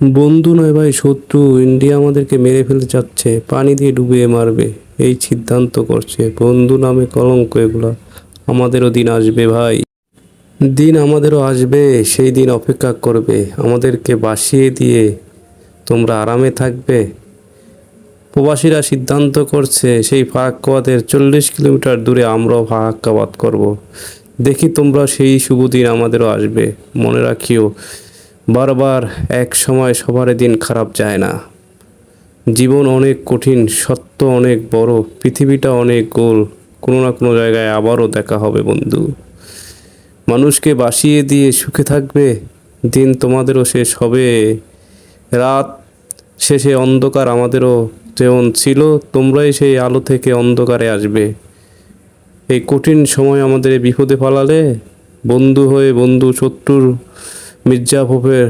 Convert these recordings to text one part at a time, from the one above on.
বন্ধু নয় ভাই, শত্রু। ইন্ডিয়া আমাদেরকে মেরে ফেলতে চাচ্ছে, পানি দিয়ে ডুবিয়ে মারবে এই সিদ্ধান্ত করছে। বন্ধু নামে কলঙ্ক এগুলা। আমাদেরও দিন আসবে ভাই, দিন আমাদেরও আসবে। সেই দিন অপেক্ষা করবে, আমাদেরকে বাসিয়ে দিয়ে তোমরা আরামে থাকবে। প্রবাসীরা সিদ্ধান্ত করছে সেই ফারাক্কাবাদের 40 কিলোমিটার দূরে আমরাও ফারাক্কাবাদ করব। দেখি তোমরা সেই শুভ দিন আমাদেরও আসবে। মনে রাখিও, বারবার এক সময় সবার দিন খারাপ যায় না। জীবন অনেক কঠিন, সত্য অনেক বড়, পৃথিবীটা অনেক গোল। কোনো না কোনো জায়গায় আবারও দেখা হবে বন্ধু। মানুষকে বাসিয়ে দিয়ে সুখে থাকবে, দিন তোমাদেরও শেষ হবে। রাত শেষে অন্ধকার আমাদেরও যেমন ছিল, তোমরাই সেই আলো থেকে অন্ধকারে আসবে। এই কঠিন সময় আমাদের এই বিপদে ফেলালে, বন্ধু হয়ে বন্ধু শত্রুর মির্জাফরের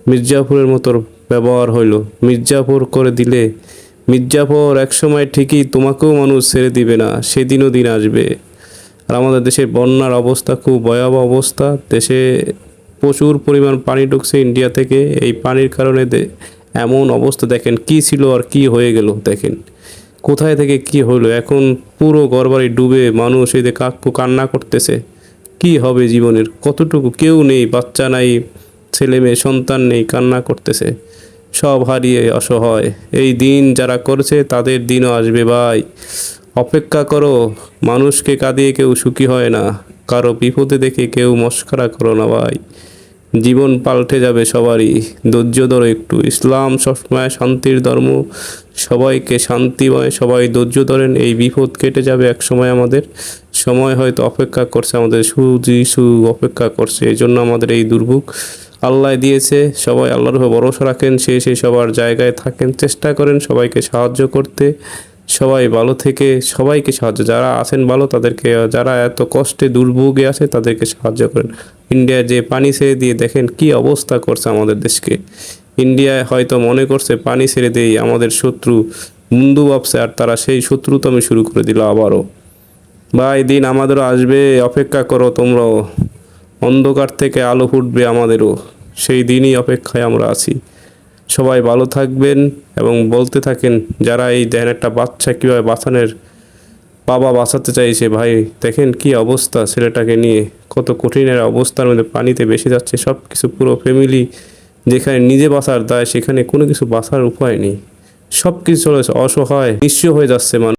মির্জাফরের মতো ব্যবহার হইল। মির্জাফর করে দিলে, মির্জাফর একসময় ঠিকই তোমাকেও মানুষ ছেড়ে দিবে না, সেদিনও দিন আসবে। আর আমাদের দেশের বন্যার অবস্থা খুব ভয়াবহ অবস্থা। দেশে প্রচুর পরিমাণ পানি ঢুকছে ইন্ডিয়া থেকে। এই পানির কারণে এমন অবস্থা, দেখেন কি ছিল আর কি হয়ে গেল। দেখেন কোথায় থেকে কি হলো, এখন পুরো ঘরবাড়ি ডুবে মানুষ এই যে কাকু কান্না করতেছে। কি হবে জীবনের, কতটুকু, কেউ নেই, বাচ্চা নাই, ছেলে মেয়ে সন্তান নেই, কান্না করতেছে। সব হারিয়ে অসহায়। এই দিন যারা করছে তাদের দিনও আসবে ভাই, অপেক্ষা করো। মানুষকে কাঁদিয়ে কেউ সুখী হয় না, কারো বিপদে দেখে কেউ মস্করা করো না ভাই। জীবন পাল্টে যাবে সবারই, ধৈর্য ধরো একটু। ইসলাম সবসময় শান্তির ধর্ম, সবাইকে শান্তিময়, সবাই ধৈর্য ধরেন। এই বিপদ কেটে যাবে এক সময়। আমাদের সময় হয়তো অপেক্ষা করছে, আমাদের যিশু অপেক্ষা করছে। এই জন্য আমাদের এই দুর্ভোগ আল্লাহ দিয়েছে। সবাই আল্লাহর উপর ভরসা রাখেন, সেই সবার জায়গায় থাকেন, চেষ্টা করেন সবাইকে সাহায্য করতে। সবাই ভালো থেকে সবাইকে সাহায্য, যারা আছেন ভালো তাদেরকে, যারা এত কষ্টে দুর্ভোগে আছে তাদেরকে সাহায্য করেন। ইন্ডিয়ার যে পানি ছেড়ে দিয়ে দেখেন কি অবস্থা করছে আমাদের দেশকে। ইন্ডিয়ায় হয়তো মনে করছে পানি ছেড়ে দেই আমাদের শত্রু, বন্ধু ভাবছে, আর তারা সেই শত্রুতামি শুরু করে দিল আবারও। ভাই দিন আমাদেরও আসবে, অপেক্ষা করো তোমরাও। অন্ধকার থেকে আলো ফুটবে আমাদেরও, সেই দিনই অপেক্ষায় আমরা আছি। সবাই ভালো থাকবেন এবং বলতে থাকেন, যারা এই দেখেন একটা বাচ্চা কীভাবে বাঁচানোর, বাবা বাঁচাতে চাইছে। ভাই দেখেন কি অবস্থা, ছেলেটাকে নিয়ে কত কঠিনের অবস্থার মধ্যে পানিতে ভেসে যাচ্ছে সব কিছু, পুরো ফ্যামিলি। যেখানে নিজে বাঁচার দায় সেখানে কোনো কিছু বাঁচার উপায় নেই, সব কিছু চলে অসহায় নিঃস্ব হয়ে যাচ্ছে মানুষ।